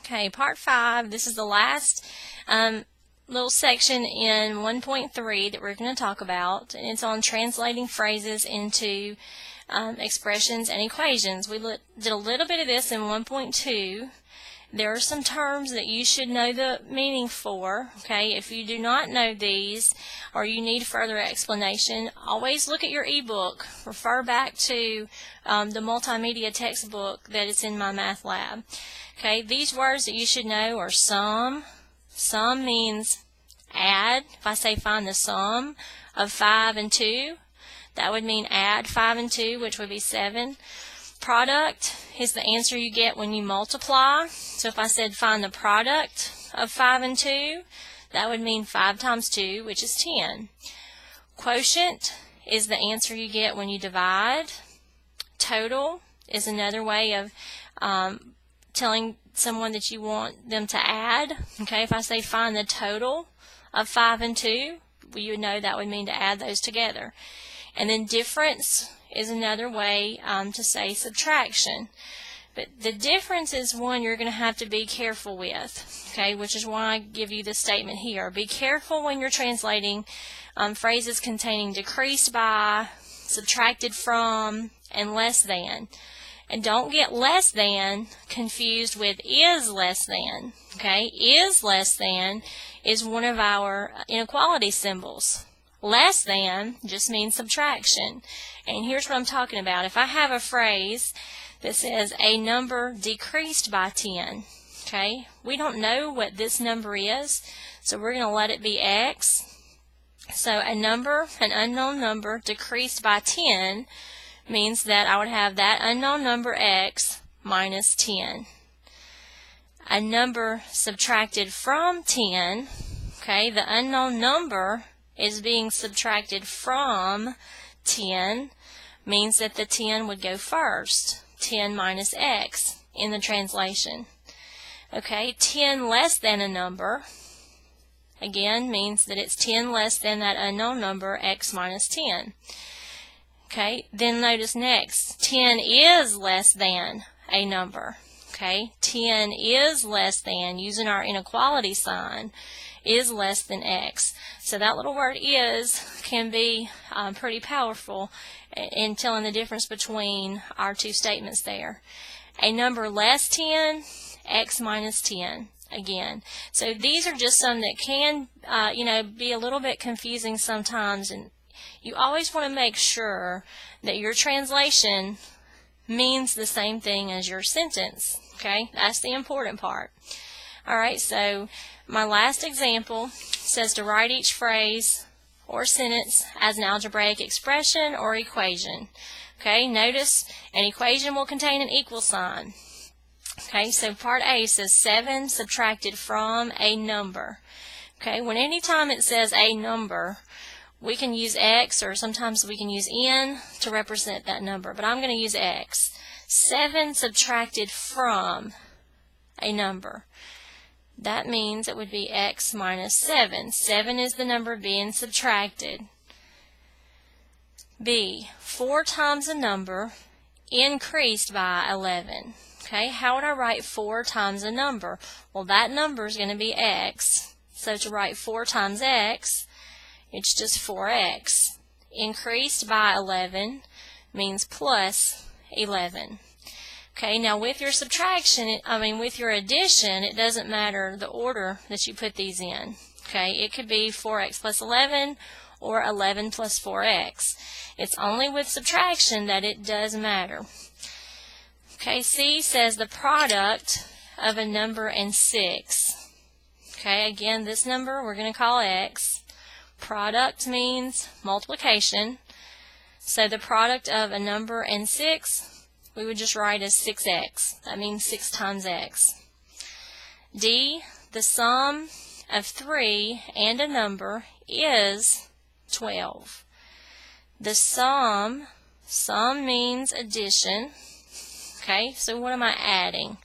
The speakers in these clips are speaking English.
Okay, part 5. This is the last little section in 1.3 that we're going to talk about, and it's on translating phrases into expressions and equations. We did a little bit of this in 1.2. There are some terms that you should know the meaning for. Okay, if you do not know these or you need further explanation, always look at your ebook. Refer back to the multimedia textbook that is in my math lab. Okay, these words that you should know are sum. Sum means add. If I say find the sum of 5 and 2, that would mean add 5 and 2, which would be 7. Product is the answer you get when you multiply. So if I said find the product of 5 and 2, that would mean 5 times 2, which is 10. Quotient is the answer you get when you divide. Total is another way of telling someone that you want them to add. Okay, if I say find the total of 5 and 2, you would know that would mean to add those together. And then difference is another way to say subtraction. But the difference is one you're going to have to be careful with, okay, which is why I give you this statement here. Be careful when you're translating phrases containing decreased by, subtracted from, and less than. And don't get less than confused with is less than. Okay, is less than is one of our inequality symbols. Less than just means subtraction. And here's what I'm talking about. If I have a phrase that says a number decreased by 10, okay, we don't know what this number is, so we're going to let it be x. So a number, an unknown number, decreased by 10 means that I would have that unknown number x minus 10. A number subtracted from 10, okay, the unknown number is being subtracted from 10, means that the 10 would go first. 10 minus x in the translation. Okay, 10 less than a number, again, means that it's 10 less than that unknown number, x minus 10. Okay, then notice next, 10 is less than a number. Okay, 10 is less than, using our inequality sign, is less than x. So that little word is can be pretty powerful in telling the difference between our two statements there. A number less 10, x minus 10. Again, so these are just some that can be a little bit confusing sometimes, and you always want to make sure that your translation means the same thing as your sentence. Okay, that's the important part. Alright, so my last example says to write each phrase or sentence as an algebraic expression or equation. Okay, notice an equation will contain an equal sign. Okay, so part A says 7 subtracted from a number. Okay, when anytime it says a number, we can use x, or sometimes we can use n to represent that number, but I'm going to use x. 7 subtracted from a number. That means it would be x minus 7. 7 is the number being subtracted. B, 4 times a number increased by 11. Okay, how would I write 4 times a number? Well, that number is going to be x. So to write 4 times x, it's just 4x. Increased by 11 means plus 11. Okay, now with your subtraction, with your addition, it doesn't matter the order that you put these in. Okay, it could be 4x plus 11 or 11 plus 4x. It's only with subtraction that it does matter. Okay, C says the product of a number and 6. Okay, again, this number we're going to call x. Product means multiplication. So the product of a number and 6, we would just write as 6x. That means 6 times x. D, the sum of 3 and a number is 12. The sum means addition. Okay, so what am I adding?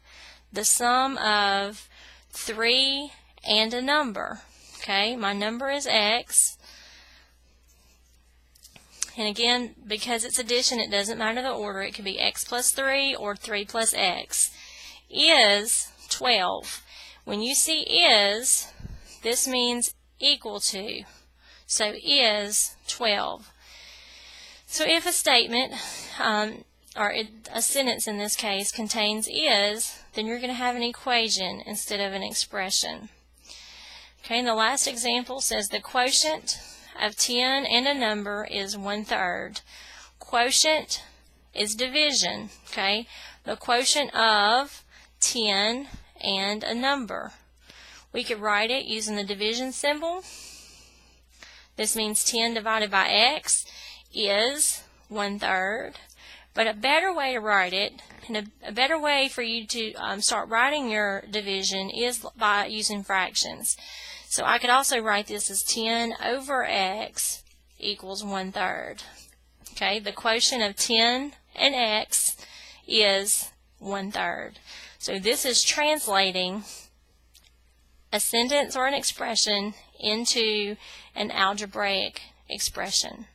The sum of 3 and a number. Okay, my number is x. And again, because it's addition, it doesn't matter the order. It could be x plus 3 or 3 plus x. Is 12. When you see is, this means equal to. So is 12. So if a statement, or a sentence in this case, contains is, then you're going to have an equation instead of an expression. Okay, and the last example says the quotient of 10 and a number is 1/3. Quotient is division, okay? The quotient of 10 and a number. We could write it using the division symbol. This means 10 divided by x is 1/3. But a better way to write it, and a better way for you to start writing your division is by using fractions. So I could also write this as 10 over x equals 1/3. Okay, the quotient of 10 and x is 1/3. So this is translating a sentence or an expression into an algebraic expression.